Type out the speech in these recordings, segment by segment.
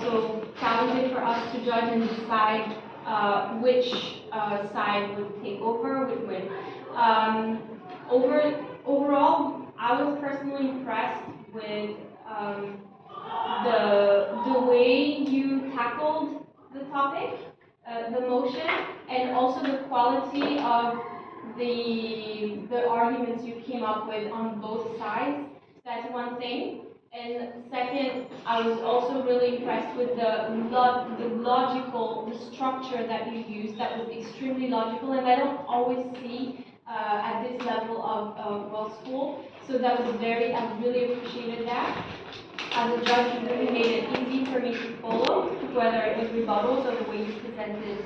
also challenging for us to judge and decide which side would take over, would win. Overall, I was personally impressed with the way you tackled the topic, the motion, and also the quality of the arguments you came up with on both sides. That's one thing. And second, I was also really impressed with the logical, the structure that you used. That was extremely logical, and I don't always see at this level of law school. So that was I really appreciated that. As a judge, you really made it easy for me to follow, whether it was rebuttals or the way you presented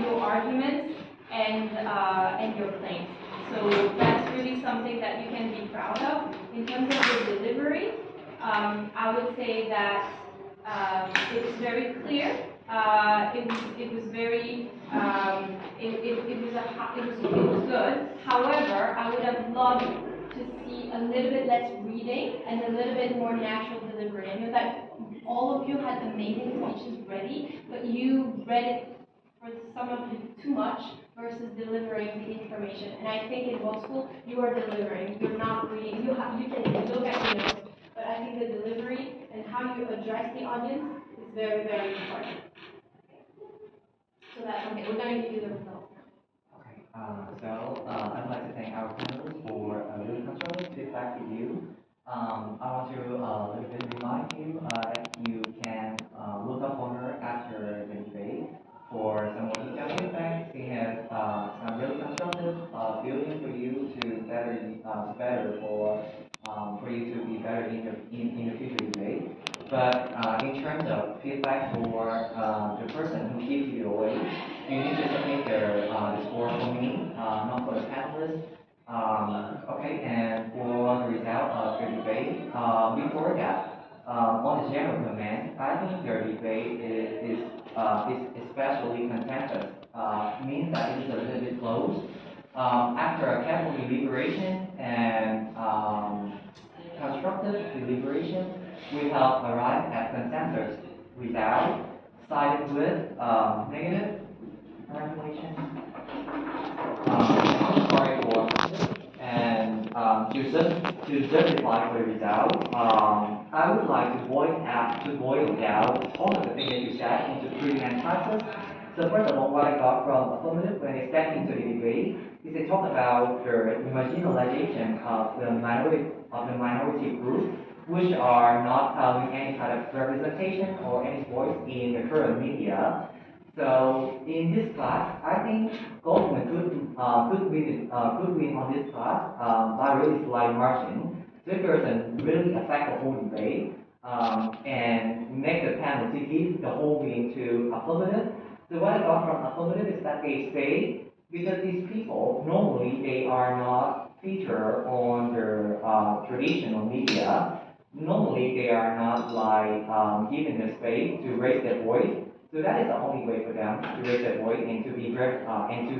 your arguments and your claims. So that's really something that you can be proud of. In terms of the delivery, I would say that it was very clear. It was very it was good. However, I would have loved to see a little bit less reading and a little bit more natural delivery. I know that all of you had amazing speeches ready, but you read it for some of you too much versus delivering the information. And I think in law school, you are delivering. You're not reading. You can look at your notes, but I think the delivery and how you address the audience is very, very important. So that's okay. We're going to give you the results now. Okay, I'd like to thank our panelists for really constructive feedback with you. I want to a little bit remind you that you can look up on her after the debate for some more detailed feedback. She has some really constructive building for you to better for you to be better in the future debate. But in terms of feedback for the person who keeps you away, you need to submit the score for me, not for the panelists. Okay, and for the result of the debate, before that, on the general comment, I think your debate is especially contentious. Means that it is a little bit close. After a careful deliberation and constructive deliberation, we have arrived at consensus without siding with negative manipulation. I'm sorry for and to justify for the result, I would like to boil down all of the things that you said into three main classes. So first of all, what I got from affirmative when they stepped into the debate is they talk about the marginalization of the minority group, which are not having any kind of representation or any voice in the current media. So in this class, I think Goldman could win on this class by really slight margin. So it doesn't really affect the whole debate and make the panel to give the whole meaning to affirmative. So what I got from affirmative is that they say because these people normally they are not featured on their traditional media. Normally they are not like given the space to raise their voice. So that is the only way for them to raise their voice and to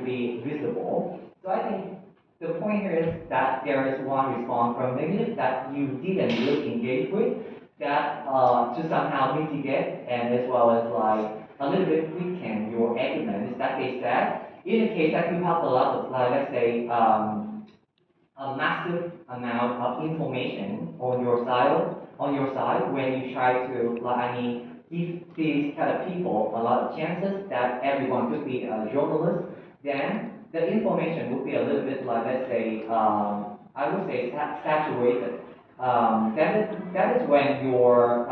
be visible. So I think the point here is that there is one response from negative that you didn't really engage with that to somehow mitigate and as well as like a little bit weaken your argument is that they said in the case that you have a lot of like let's say a massive amount of information on your side when you try to like give these kind of people a lot of chances that everyone could be a journalist, then the information would be a little bit like, let's say, I would say saturated. That is when your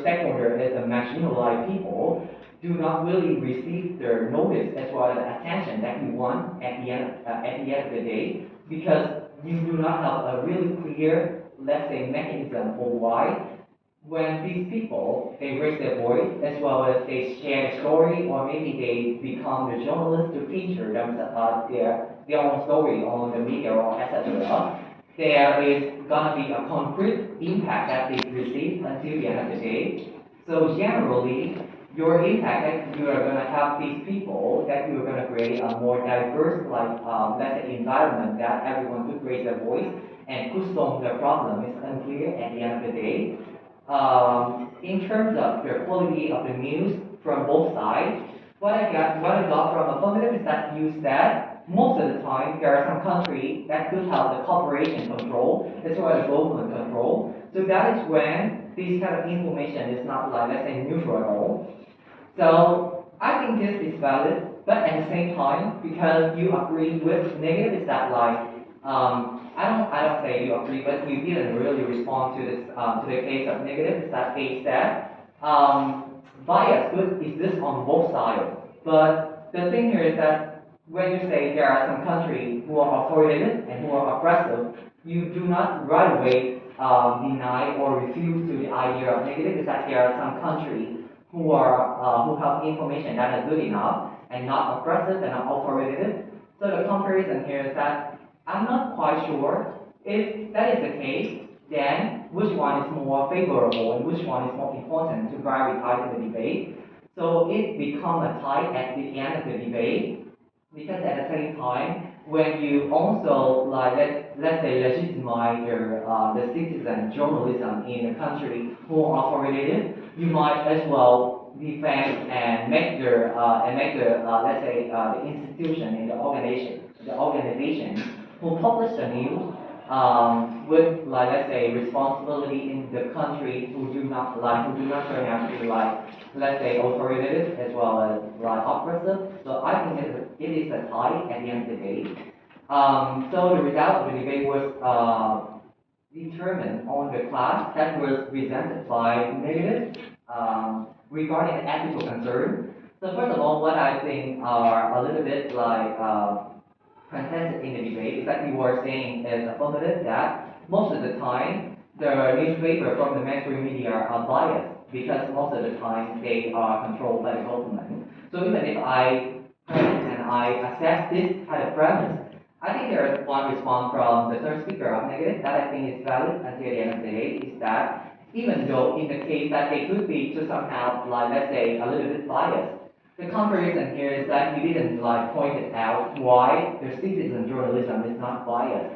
stakeholder is a marginalized people do not really receive their notice as well as attention that you want at the end of the day because you do not have a really clear, let's say, mechanism for why when these people they raise their voice as well as they share a story or maybe they become the journalist to feature their own story on the media or etc. There is gonna be a concrete impact that they receive until the end of the day. So generally, your impact that you are gonna have these people that you are gonna create a more diverse let's say environment that everyone could raise their voice and could solve the problem is unclear at the end of the day. in terms of the quality of the news from both sides, what I got from affirmative is that you said most of the time there are some countries that could have the cooperation control as well as government control. So that is when this kind of information is not like, let's say, neutral at all. So I think this is valid, but at the same time, because you agree with negative, is that like I don't say you agree, but you didn't really respond to this to the case of negative. Is that they said bias could exist on both sides, but the thing here is that when you say there are some countries who are authoritative and who are oppressive, you do not right away deny or refuse to the idea of negative. Is that there are some countries who have information that is good enough and not oppressive and not authoritative. So the comparison here is that I'm not quite sure if that is the case, then which one is more favorable and which one is more important to prioritize in the debate. So it becomes a tie at the end of the debate because at the same time, when you also like let's say legitimize the citizen journalism in the country who are authoritative, you might as well defend and make the let's say the institution and the organization who publish the news with like let's say responsibility in the country who do not turn out to be like let's say authoritative as well as like oppressive. So I think it is a tie at the end of the day. So the result of the debate was determined on the class that was presented by negative regarding the ethical concern. So first of all, what I think are a little bit like contested in the debate is that we were saying as affirmative that most of the time the newspaper from the mainstream media are biased because most of the time they are controlled by the government. So even if I and I accept this kind of premise, I think there is one response from the third speaker of negative that I think is valid until the end of the day is that even though in the case that they could be to somehow like let's say a little bit biased, the comparison here is that you didn't like point it out why the citizen journalism is not biased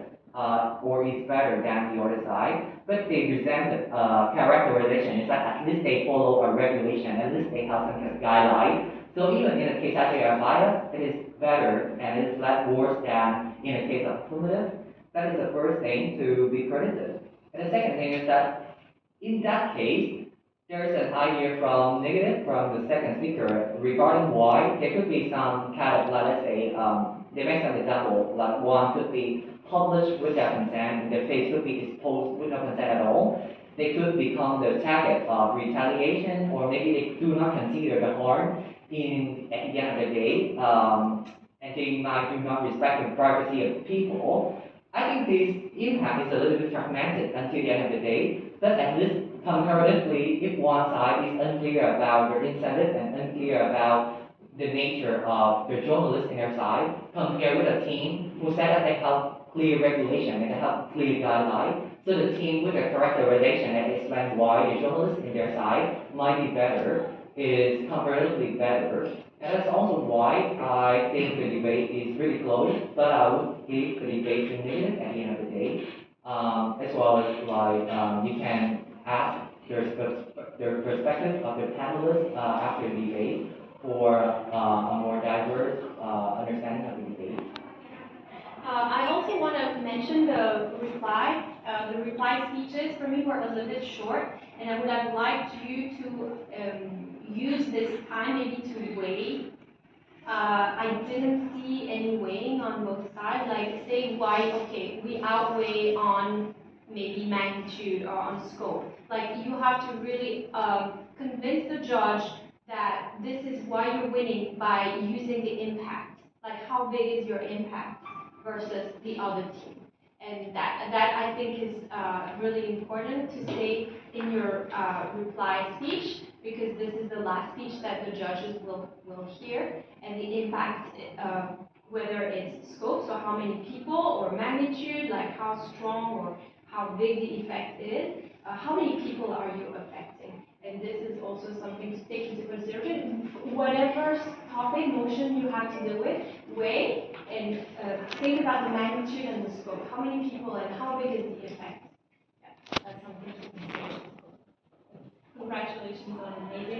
or is better than the other side, but they presented characterization is that at least they follow a regulation, at least they have some kind of guidelines. So even in the case that they are biased, it is better and it is less worse than in a case of affirmative. That is the first thing to be credited. And the second thing is that in that case, there is an idea from negative from the second speaker regarding why there could be some kind of, like, let's say, they make some example, like one could be published without consent, and their face could be exposed with no consent at all. They could become the target of retaliation, or maybe they do not consider the harm at the end of the day, and they might do not respect the privacy of people. I think this impact is a little bit fragmented until the end of the day, but at least comparatively, if one side is unclear about their incentive and unclear about the nature of the journalist in their side, compared with a team who said that they have clear regulation and they have clear guidelines, so the team with a characterization and explain why the journalist in their side might be better is comparatively better. And that's also why I think the debate is really close, but I would give the debate to negative at the end of the day, as well as like you can ask their perspective of the panelists after the debate for a more diverse understanding of the debate. I also want to mention the reply. The reply speeches for me were a little bit short, and I would have liked you to use this time maybe to weigh. I didn't see any weighing on both sides, like say why, okay, we outweigh on maybe magnitude or on scope. Like you have to really convince the judge that this is why you're winning by using the impact. Like how big is your impact versus the other team. And that I think is really important to say in your reply speech, because this is the last speech that the judges will hear, and the impact, whether it's scope, so how many people, or magnitude, like how strong or how big the effect is, how many people are you affecting? And this is also something to take into consideration. Whatever topic, motion you have to deal with, weigh and think about the magnitude and the scope. How many people and how big is the effect? Yeah, that's something to consider. congratulations on an amazing